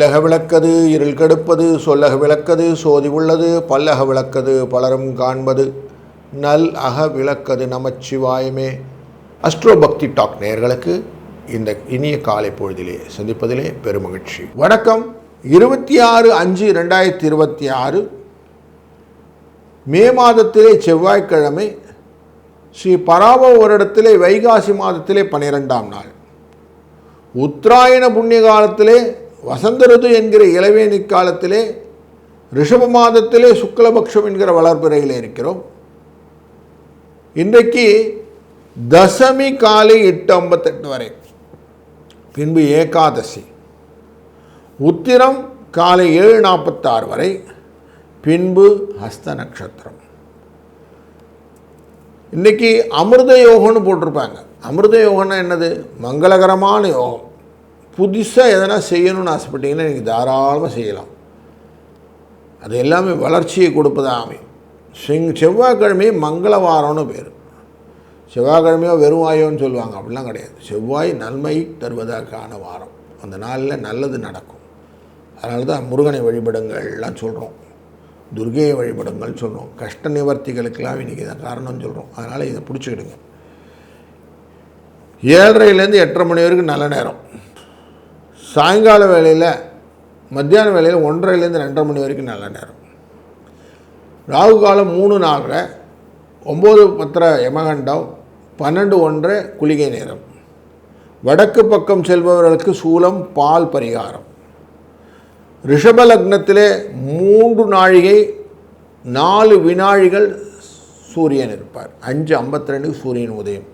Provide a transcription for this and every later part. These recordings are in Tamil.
இல்லக விளக்கது இருள் கெடுப்பது சொல்லக விளக்கது சோதி உள்ளது பல்லக விளக்கது பலரும் காண்பது நல் அக விளக்கது நமச்சிவாயமே. அஸ்ட்ரோ பக்தி டாக் நேயர்களுக்கு இந்த இனிய காலை பொழுதிலே சந்திப்பதிலே பெருமகிழ்ச்சி. வணக்கம். 26/5/2026 மே மாதத்திலே செவ்வாய்க்கிழமை, ஸ்ரீ பராபவ வருடத்திலே வைகாசி மாதத்திலே 12ஆம் நாள், உத்தராயண புண்ணிய காலத்திலே வசந்த ருது என்கிற இளவேனி காலத்திலே ரிஷப மாதத்திலே சுக்லபக்ஷம் என்கிற வளர்பிறையில் இருக்கிறோம். இன்றைக்கு தசமி காலை 8:58 வரை, பின்பு ஏகாதசி, உத்திரம் காலை 7:46 வரை, பின்பு ஹஸ்த நட்சத்திரம். இன்றைக்கி அமிர்த யோகம்னு போட்டிருப்பாங்க. அமிர்த யோகம்னா என்னது? மங்களகரமான யோகம். புதுசாக எதனா செய்யணும்னு ஆசைப்பட்டீங்கன்னா நீங்கள் தாராளமாக செய்யலாம். அது எல்லாமே வளர்ச்சியை கொடுப்பதாக அமையும். செவ்வாய்க்கிழமையே மங்களவாரம்னு பேர். செவ்வாய்க்கிழமையோ வெறும் வாயோன்னு சொல்லுவாங்க, அப்படிலாம் கிடையாது. செவ்வாய் நன்மை தருவதற்கான வாரம். அந்த நாளில் நல்லது நடக்கும். அதனால தான் முருகனை வழிபடுங்கள்லாம் சொல்கிறோம், துர்கையை வழிபடுங்கள் சொல்கிறோம், கஷ்ட நிவர்த்திகளுக்கெல்லாம் இன்றைக்கி இதை காரணம்னு சொல்கிறோம். அதனால் இதை பிடிச்சிக்கிடுங்க. 7:30லேருந்து 8:30 மணி வரைக்கும் நல்ல நேரம். சாயங்கால வேளையில், மத்தியான வேளையில் 1:30லேருந்து 2:30 மணி வரைக்கும் நல்ல நேரம். ராகு காலம் 3:04, 9:10 யமகண்டம், 12:01 குளிகை நேரம். வடக்கு பக்கம் செல்பவர்களுக்கு சூலம் பால் பரிகாரம். ரிஷப லக்னத்திலே 3 நாழிகை 4 வினாழிகள் சூரியன் இருப்பார். 5:52 சூரியன் உதயம்.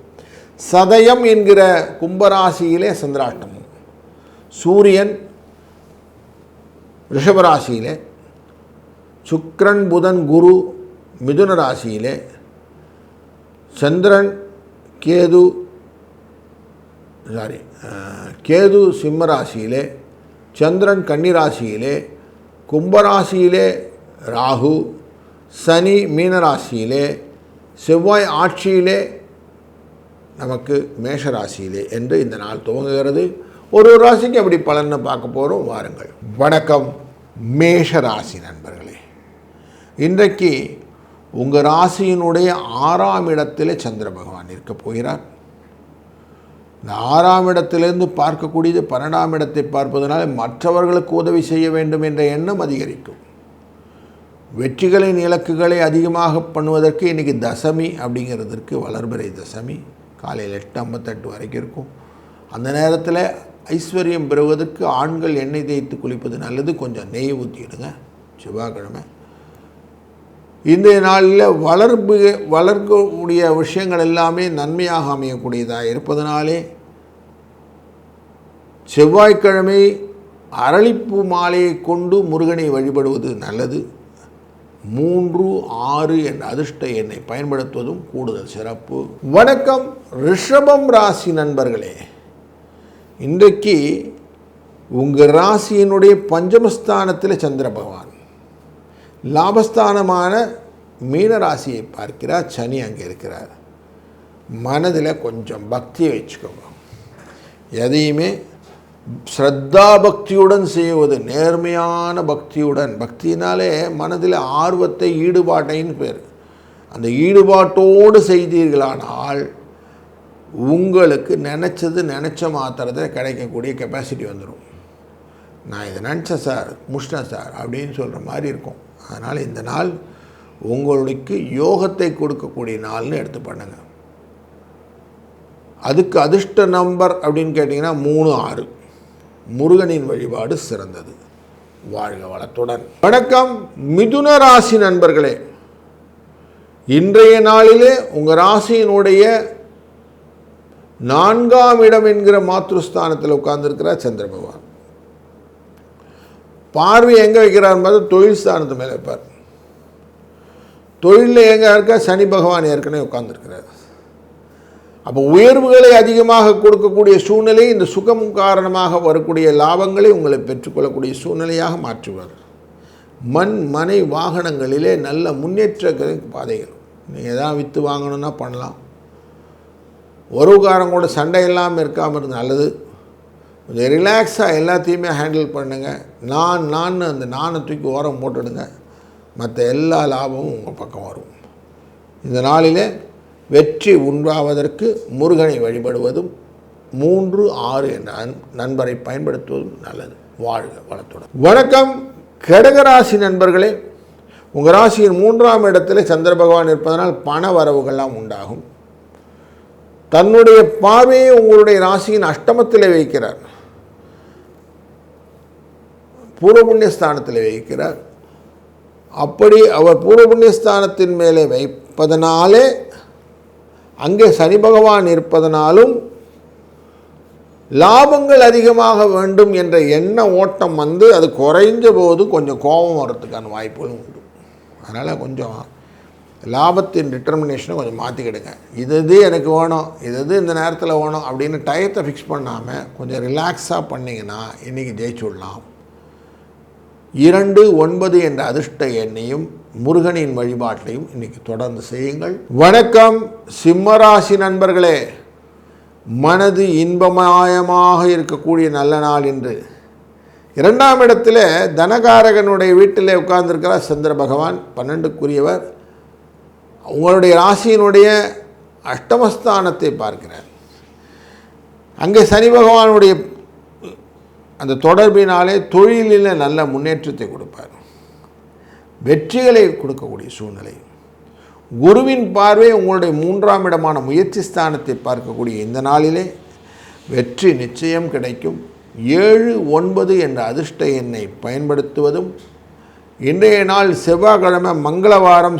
சதயம் என்கிற கும்பராசியிலே சந்திராஷ்டமம். சூரியன் ரிஷபராசியிலே, சுக்கிரன் புதன் குரு மிதுன ராசியிலே, சந்திரன் கேது சிம்ம ராசியிலே, சந்திரன் கன்னிராசியிலே, கும்பராசியிலே ராகு, சனி மீனராசியிலே, செவ்வாய் ஆட்சியிலே நமக்கு மேஷராசியிலே என்று இந்த நாள் துவங்குகிறது. ஒரு ராசிக்கு அப்படி பலன்னு பார்க்க போகிறோம். வாருங்கள். வணக்கம் மேஷராசி நண்பர்களே. இன்றைக்கு உங்கள் ராசியினுடைய 6ஆம் இடத்திலே சந்திர பகவான் இருக்க போகிறார். இந்த 6ஆம் இடத்திலிருந்து பார்க்கக்கூடியது 12ஆம் இடத்தை பார்ப்பதனால மற்றவர்களுக்கு உதவி செய்ய வேண்டும் என்ற எண்ணம் அதிகரிக்கும். வெற்றிகளின் இலக்குகளை அதிகமாக பண்ணுவதற்கு இன்றைக்கி தசமி அப்படிங்கிறதுக்கு வளர்பிறை தசமி காலையில் 8:58 வரைக்கும் இருக்கும். அந்த நேரத்தில் ஐஸ்வர்யம் பெறுவதற்கு ஆண்கள் எண்ணெய் தேய்த்து குளிப்பது நல்லது. கொஞ்சம் நெய் ஊற்றிடுங்க செவ்வாய்க்கிழமை. இந்த நாளில் வளர்க்கக்கூடிய விஷயங்கள் எல்லாமே நன்மையாக அமையக்கூடியதாக இருப்பதனாலே செவ்வாய்க்கிழமை அரளிப்பூ மாலையை கொண்டு முருகனை வழிபடுவது நல்லது. 3, 6 என்ற அதிர்ஷ்ட எண்ணை பயன்படுத்துவதும் கூடுதல் சிறப்பு. வணக்கம் ரிஷபம் ராசி நண்பர்களே. இன்றைக்கு உங்கள் ராசியினுடைய பஞ்சமஸ்தானத்தில் சந்திர பகவான், லாபஸ்தானமான மீன ராசியை பார்க்கிறார். சனி அங்கே இருக்கிறார். மனதில் கொஞ்சம் பக்தியை வச்சுக்கோங்க. எதையுமே ஸ்ரத்தா பக்தியுடன் செய்வது, நேர்மையான பக்தியுடன். பக்தினாலே மனதில் ஆர்வத்தை, ஈடுபாட்டைன்னு பேர். அந்த ஈடுபாட்டோடு செய்தீர்களானால் உங்களுக்கு நினச்ச மாத்திரத்தில் கிடைக்கக்கூடிய கெப்பாசிட்டி வந்துடும். நான் இதை நினச்சேன் சார், முடிச்சிட்டேன் சார் அப்படின்னு சொல்கிற மாதிரி இருக்கும். அதனால் இந்த நாள் உங்களுக்கு யோகத்தை கொடுக்கக்கூடிய நாள்னு எடுத்து பண்ணுங்கள். அதுக்கு அதிர்ஷ்ட நம்பர் அப்படின்னு கேட்டிங்கன்னா 3, 6. முருகனின் வழிபாடு சிறந்தது. வாழ்க வளத்துடன். வணக்கம் மிதுன ராசி நண்பர்களே. இன்றைய நாளிலே உங்கள் ராசியினுடைய 4ஆம் இடம் என்கிற மாத்ருஸ்தானத்தில் உட்கார்ந்துருக்கிறார் சந்திர பகவான். பார்வை எங்கே வைக்கிறார் பார்த்து தொழில் ஸ்தானத்து மேலே வைப்பார். தொழிலில் எங்கே இருக்க சனி பகவான் ஏற்கனவே உட்கார்ந்துருக்கிறார். அப்போ உயர்வுகளை அதிகமாக கொடுக்கக்கூடிய சூழ்நிலை, இந்த சுகம் காரணமாக வரக்கூடிய லாபங்களை உங்களை பெற்றுக்கொள்ளக்கூடிய சூழ்நிலையாக மாற்றுவார். மண் மனை வாகனங்களிலே நல்ல முன்னேற்ற பாதைகள். நீங்கள் எதாவது விற்று வாங்கணுன்னா பண்ணலாம். உறவுக்காரங்க கூட சண்டை இல்லாமல் இருக்காமல் இருந்தது நல்லது. கொஞ்சம் ரிலாக்ஸாக எல்லாத்தையுமே ஹேண்டில் பண்ணுங்கள். நான் அந்த நானை தூக்கி ஓரம் போட்டுடுங்க. மற்ற எல்லா லாபமும் உங்கள் பக்கம் வரும். இந்த நாளிலே வெற்றி உண்டாவதற்கு முருகனை வழிபடுவதும் 3, 6 என்ற நண்பரை பயன்படுத்துவதும் நல்லது. வாழ்க வளத்துடன். வணக்கம் கடகராசி நண்பர்களே. உங்கள் ராசியின் 3ஆம் இடத்துல சந்திர பகவான் இருப்பதனால் பண வரவுகள்லாம் உண்டாகும். தன்னுடைய பார்வையை உங்களுடைய ராசியின் அஷ்டமத்தில் வைக்கிறார், பூர்வ புண்ணியஸ்தானத்தில் வைக்கிறார். அப்படி அவர் பூர்வ புண்ணியஸ்தானத்தின் மேலே வைப்பதனாலே அங்கே சனி பகவான் இருப்பதனாலும் லாபங்கள் அதிகமாக வேண்டும் என்ற எண்ண ஓட்டம் வந்து அது குறைஞ்ச போது கொஞ்சம் கோபம் வர்றதுக்கான வாய்ப்புகளும் உண்டு. அதனால் கொஞ்சம் லாபத்தின் டிட்டர்மினேஷனை கொஞ்சம் மாற்றிக்கிடுங்க. இது எனக்கு வேணும், இது இந்த நேரத்தில் வேணும் அப்படின்னு டயத்தை ஃபிக்ஸ் பண்ணாமல் கொஞ்சம் ரிலாக்ஸாக பண்ணிங்கன்னா இன்றைக்கி ஜெயிச்சு விடலாம். 2, 9 என்ற அதிர்ஷ்ட எண்ணையும் முருகனின் வழிபாட்டையும் இன்றைக்கி தொடர்ந்து செய்யுங்கள். வணக்கம் சிம்மராசி நண்பர்களே. மனது இன்பமயமாக இருக்கக்கூடிய நல்ல நாள் இன்று. 2ஆம் இடத்துல தனகாரகனுடைய வீட்டில் உட்கார்ந்திருக்கிறார் சந்திர பகவான், 12க்குரியவர். உங்களுடைய ராசியினுடைய அஷ்டமஸ்தானத்தை பார்க்கிறார். அங்கே சனி பகவானுடைய அந்த தொடர்பினாலே தொழிலில் நல்ல முன்னேற்றத்தை கொடுப்பார், வெற்றிகளை கொடுக்கக்கூடிய சூழ்நிலை. குருவின் பார்வை உங்களுடைய 3ஆம் இடமான முயற்சி ஸ்தானத்தை பார்க்கக்கூடிய இந்த நாளிலே வெற்றி நிச்சயம் கிடைக்கும். 7, 9 என்ற அதிர்ஷ்ட எண்ணை பயன்படுத்துவதும், இன்றைய நாள் செவ்வாய்க்கிழமை மங்களவாரம்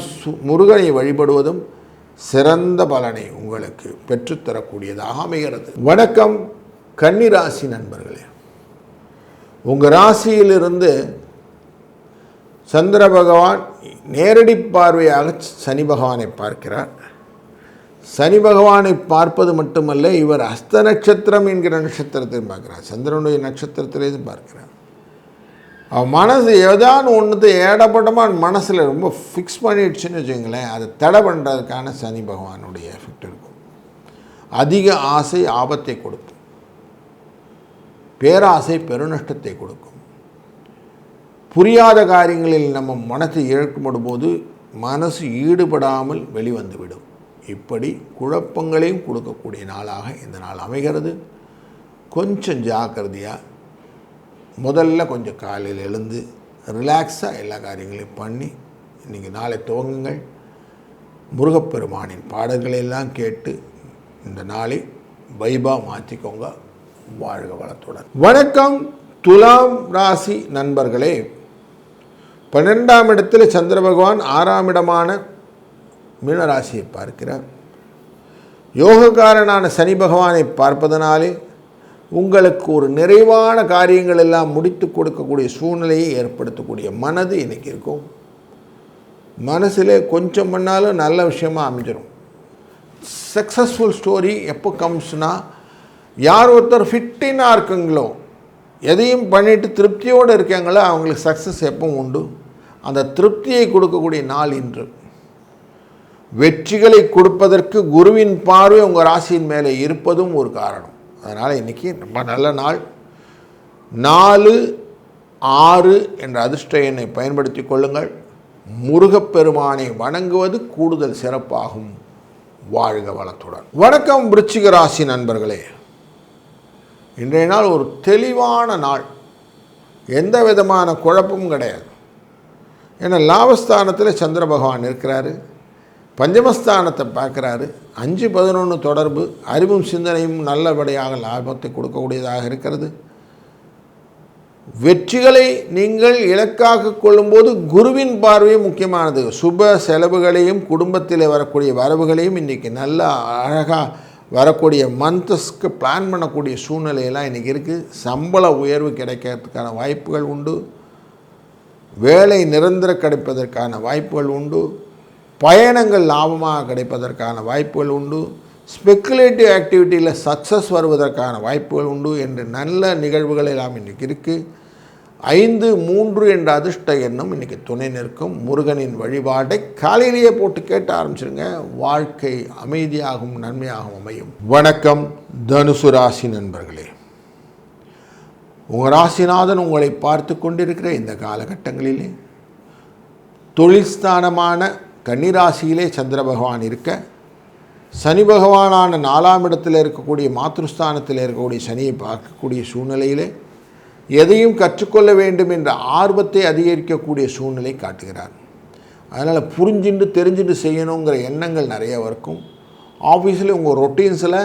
முருகனை வழிபடுவதும் சிறந்த பலனை உங்களுக்கு பெற்றுத்தரக்கூடியதாக அமைகிறது. வணக்கம் கன்னிராசி நண்பர்களே. உங்கள் ராசியிலிருந்து சந்திர பகவான் நேரடி பார்வையாக சனி பகவானை பார்க்கிறார். சனி பகவானை பார்ப்பது மட்டுமல்ல, இவர் அஸ்த நட்சத்திரம் என்கிற நட்சத்திரத்தையும் பார்க்கிறார், சந்திரனுடைய நட்சத்திரத்திலேயும் பார்க்கிறார். அவன் மனசு ஏதாவது ஒன்றுத்தை ஏடப்பட்டமாக மனசில் ரொம்ப ஃபிக்ஸ் பண்ணிடுச்சுன்னு வச்சுங்களேன், அதை தடை பண்ணுறதுக்கான சனி பகவானுடைய எஃபெக்ட் இருக்கும். அதிக ஆசை ஆபத்தை கொடுக்கும், பேராசை பெருநஷ்டத்தை கொடுக்கும். புரியாத காரியங்களில் நம்ம மனசை இழக்கப்படும் போது மனசு ஈடுபடாமல் வெளிவந்துவிடும். இப்படி குழப்பங்களையும் கொடுக்கக்கூடிய நாளாக இந்த நாள் அமைகிறது. கொஞ்சம் ஜாக்கிரதையாக முதல்ல கொஞ்சம் காலையில் எழுந்து ரிலாக்ஸாக எல்லா காரியங்களையும் பண்ணி இன்றைக்கி நாளை துவங்குங்கள். முருகப்பெருமானின் பாடல்களை எல்லாம் கேட்டு இந்த நாளை வைபாக மாற்றிக்கோங்க. வாழ்க வளத்துடன். வணக்கம் துலாம் ராசி நண்பர்களே. 12ஆம் இடத்தில் சந்திர பகவான் 6ஆம் இடமான மீனராசியை பார்க்கிறார். யோகக்காரனான சனி பகவானை பார்ப்பதனாலே உங்களுக்கு ஒரு நிறைவான காரியங்கள் எல்லாம் முடித்து கொடுக்கக்கூடிய சூழ்நிலையை ஏற்படுத்தக்கூடிய மனது இன்றைக்கி இருக்கும். மனசில் கொஞ்சம் பண்ணாலும் நல்ல விஷயமாக அமைஞ்சிடும். சக்ஸஸ்ஃபுல் ஸ்டோரி எப்போ கம்ஸ்னால், யார் ஒருத்தர் ஃபிட்டினாக இருக்குங்களோ, எதையும் பண்ணிவிட்டு திருப்தியோடு இருக்காங்களோ, அவங்களுக்கு சக்ஸஸ் எப்பவும் உண்டு. அந்த திருப்தியை கொடுக்கக்கூடிய நாள் இன்று. வெற்றிகளை கொடுப்பதற்கு குருவின் பார்வை உங்கள் ராசியின் மேலே இருப்பதும் ஒரு காரணம். அதனால் இன்றைக்கி ரொம்ப நல்ல நாள். 4, 6 என்ற அதிர்ஷ்ட எண்ணை பயன்படுத்தி கொள்ளுங்கள். முருகப்பெருமானை வணங்குவது கூடுதல் சிறப்பாகும். வாழ்க வளத்துடன். வணக்கம் விருச்சிக ராசி நண்பர்களே. இன்றைய நாள் ஒரு தெளிவான நாள், எந்த விதமான குழப்பமும் கிடையாது. ஏன்னா லாபஸ்தானத்தில் சந்திர பகவான் இருக்கிறாரு, பஞ்சமஸ்தானத்தை பார்க்குறாரு. 5, 11 தொடர்பு அறிவும் சிந்தனையும் நல்லபடியாக லாபத்தை கொடுக்கக்கூடியதாக இருக்கிறது. வெற்றிகளை நீங்கள் இலக்காக கொள்ளும்போது குருவின் பார்வையும் முக்கியமானது. சுப செலவுகளையும் குடும்பத்தில் வரக்கூடிய வரவுகளையும் இன்றைக்கி நல்லா அழகாக வரக்கூடிய மந்த்ஸ்க்கு பிளான் பண்ணக்கூடிய சூழ்நிலையெல்லாம் இன்றைக்கி இருக்குது. சம்பள உயர்வு கிடைக்கிறதுக்கான வாய்ப்புகள் உண்டு. வேலை நிரந்தர கிடைப்பதற்கான வாய்ப்புகள் உண்டு. பயணங்கள் லாபமாக கிடைப்பதற்கான வாய்ப்புகள் உண்டு. ஸ்பெக்குலேட்டிவ் ஆக்டிவிட்டியில் சக்ஸஸ் வருவதற்கான வாய்ப்புகள் உண்டு என்று நல்ல நிகழ்வுகள் எல்லாம் இன்றைக்கி இருக்குது. 5, 3 என்ற அதிர்ஷ்ட எண்ணம் இன்றைக்கி துணை நிற்கும். முருகனின் வழிபாட்டை காலையிலேயே போட்டு கேட்ட ஆரம்பிச்சிருங்க. வாழ்க்கை அமைதியாகவும் நன்மையாகவும் அமையும். வணக்கம் தனுசு ராசி நண்பர்களே. உங்கள் ராசிநாதன் உங்களை பார்த்து கொண்டிருக்கிற இந்த காலகட்டங்களிலே தொழில் ஸ்தானமான கன்னிராசியிலே சந்திர பகவான் இருக்க, சனி பகவானான 4ஆம் இடத்தில் இருக்கக்கூடிய மாத்ருஸ்தானத்தில் இருக்கக்கூடிய சனியை பார்க்கக்கூடிய சூழ்நிலையிலே எதையும் கற்றுக்கொள்ள வேண்டும் என்ற ஆர்வத்தை அதிகரிக்கக்கூடிய சூழ்நிலை காட்டுகிறார். அதனால் புரிஞ்சுட்டு தெரிஞ்சுட்டு செய்யணுங்கிற எண்ணங்கள் நிறைய இருக்கும். ஆஃபீஸில் உங்கள் ரொட்டீன்ஸில்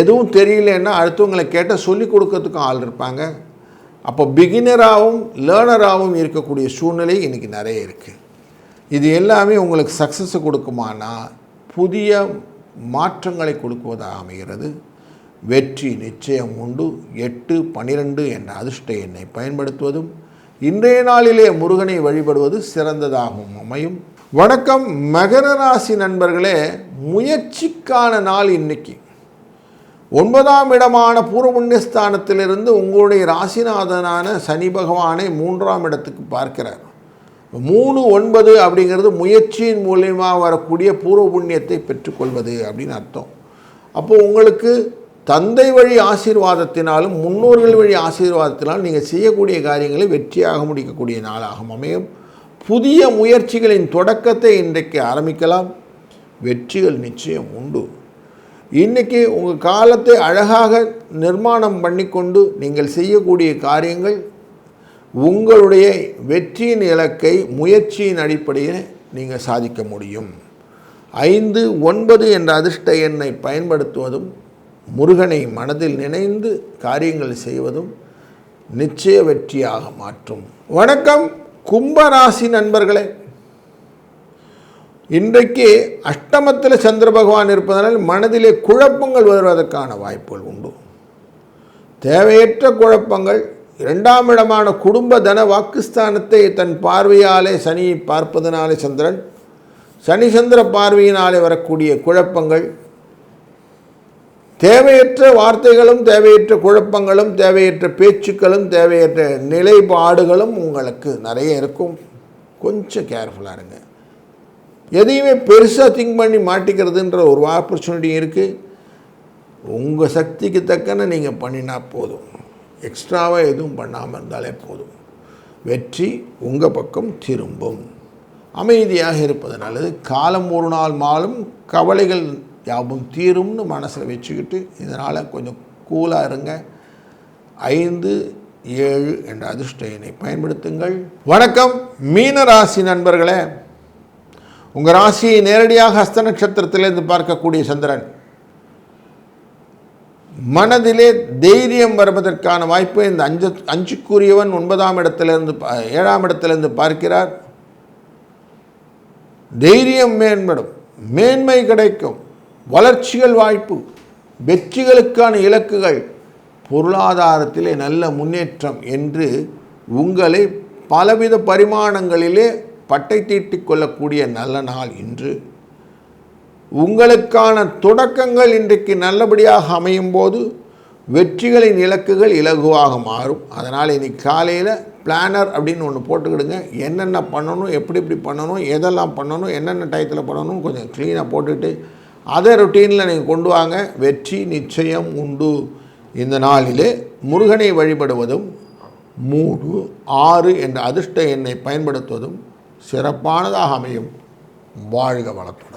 எதுவும் தெரியலன்னா அடுத்தவங்களை கேட்டால் சொல்லிக் கொடுக்கறதுக்கும் ஆள் இருப்பாங்க. அப்போ பிகினராகவும் லேர்னராகவும் இருக்கக்கூடிய சூழ்நிலை இன்றைக்கி நிறைய இருக்குது. இது எல்லாமே உங்களுக்கு சக்ஸஸை கொடுக்குமானா புதிய மாற்றங்களை கொடுக்குவதாக அமைகிறது. வெற்றி நிச்சயம் உண்டு. 8, 12 என்ற அதிர்ஷ்ட எண்ணை பயன்படுத்துவதும் இன்றைய நாளிலே முருகனை வழிபடுவது சிறந்ததாகவும் அமையும். வணக்கம் மகர ராசி நண்பர்களே, முயற்சிக்கான நாள் இன்னைக்கு. 9ஆம் இடமான பூர்வ புண்ணியஸ்தானத்திலிருந்து உங்களுடைய ராசிநாதனான சனி பகவானை 3ஆம் இடத்துக்கு பார்க்கிறார். 3, 9 அப்படிங்கிறது முயற்சியின் மூலியமாக வரக்கூடிய பூர்வ புண்ணியத்தை பெற்றுக்கொள்வது அப்படின்னு அர்த்தம். அப்போது உங்களுக்கு தந்தை வழி ஆசீர்வாதத்தினாலும் முன்னோர்கள் வழி ஆசீர்வாதத்தினாலும் நீங்கள் செய்யக்கூடிய காரியங்களை வெற்றியாக முடிக்கக்கூடிய நாளாக அமையும். புதிய முயற்சிகளின் தொடக்கத்தை இன்றைக்கு ஆரம்பிக்கலாம். வெற்றிகள் நிச்சயம் உண்டு. இன்றைக்கி உங்கள் காலத்தை அழகாக நிர்மாணம் பண்ணிக்கொண்டு நீங்கள் செய்யக்கூடிய காரியங்கள் உங்களுடைய வெற்றியின் இலக்கை முயற்சியின் அடிப்படையில் நீங்கள் சாதிக்க முடியும். 5, 9 என்ற அதிர்ஷ்ட எண்ணை பயன்படுத்துவதும் முருகனை மனதில் நினைந்து காரியங்கள் செய்வதும் நிச்சய வெற்றியாக மாற்றும். வணக்கம் கும்பராசி நண்பர்களே, இன்றைக்கு அஷ்டமத்தில் சந்திர பகவான் இருப்பதனால் மனதிலே குழப்பங்கள் வருவதற்கான வாய்ப்புகள் உண்டு. தேவையற்ற குழப்பங்கள். 2ஆம் இடமான குடும்ப தன வாக்குஸ்தானத்தை தன் பார்வையாலே சனியை பார்ப்பதனாலே சந்திரன், சனி சந்திர பார்வையினாலே வரக்கூடிய குழப்பங்கள், தேவையற்ற வார்த்தைகளும் தேவையற்ற குழப்பங்களும் தேவையற்ற பேச்சுக்களும் தேவையற்ற நிலைப்பாடுகளும் உங்களுக்கு நிறைய இருக்கும். கொஞ்சம் கேர்ஃபுல்லாக இருங்க. எதையுமே பெருசாக திங்க் பண்ணி மாட்டிக்கிறதுன்ற ஒரு ஆப்பர்ச்சுனிட்டி இருக்குது. உங்கள் சக்திக்கு தக்கன நீங்கள் பண்ணினா போதும். எக்ஸ்ட்ராவாக எதுவும் பண்ணாமல் இருந்தாலே போதும். வெற்றி உங்கள் பக்கம் திரும்பும். அமைதியாக இருப்பது நல்லது. காலம் ஒரு நாள் மாலும் கவலைகள் யாவும் தீரும்னு மனசில் வச்சுக்கிட்டு இதனால் கொஞ்சம் கூலாக இருங்க. 5, 7 என்ற அதிர்ஷ்ட எண்ணை பயன்படுத்துங்கள். வணக்கம் மீனராசி நண்பர்களே, உங்கள் ராசியை நேரடியாக ஹஸ்த நட்சத்திரத்திலிருந்து பார்க்கக்கூடிய சந்திரன் மனதிலே தைரியம் வருவதற்கான வாய்ப்பு. இந்த அஞ்சுக்குரியவன் 9ஆம் இடத்திலிருந்து 7ஆம் இடத்திலிருந்து பார்க்கிறார். தைரியம் மேம்படும், மேன்மை கிடைக்கும், வளர்ச்சிகள் வாய்ப்பு, வெற்றிகளுக்கான இலக்குகள், பொருளாதாரத்திலே நல்ல முன்னேற்றம் என்று உங்களை பலவித பரிமாணங்களிலே பட்டை தீட்டிக் கொள்ளக்கூடிய நல்ல நாள் இன்று. உங்களுக்கான தொடக்கங்கள் இன்றைக்கு நல்லபடியாக அமையும் போது வெற்றிகளின் இலக்குகள் இலகுவாக மாறும். அதனால் இன்றைக்கி காலையில் பிளானர் அப்படின்னு ஒன்று போட்டுக்கிடுங்க. என்னென்ன பண்ணணும், எப்படி எப்படி பண்ணணும், எதெல்லாம் பண்ணணும், என்னென்ன டயத்தில் பண்ணணும் கொஞ்சம் க்ளீனாக போட்டுக்கிட்டு அதை ரொட்டீனில் நீங்கள் கொண்டு வாங்க. வெற்றி நிச்சயம் உண்டு. இந்த நாளிலே முருகனை வழிபடுவதும் 3, 6 என்ற அதிர்ஷ்ட எண்ணை பயன்படுத்துவதும் சிறப்பானதாக அமையும். வாழ்க வளத்துடன்.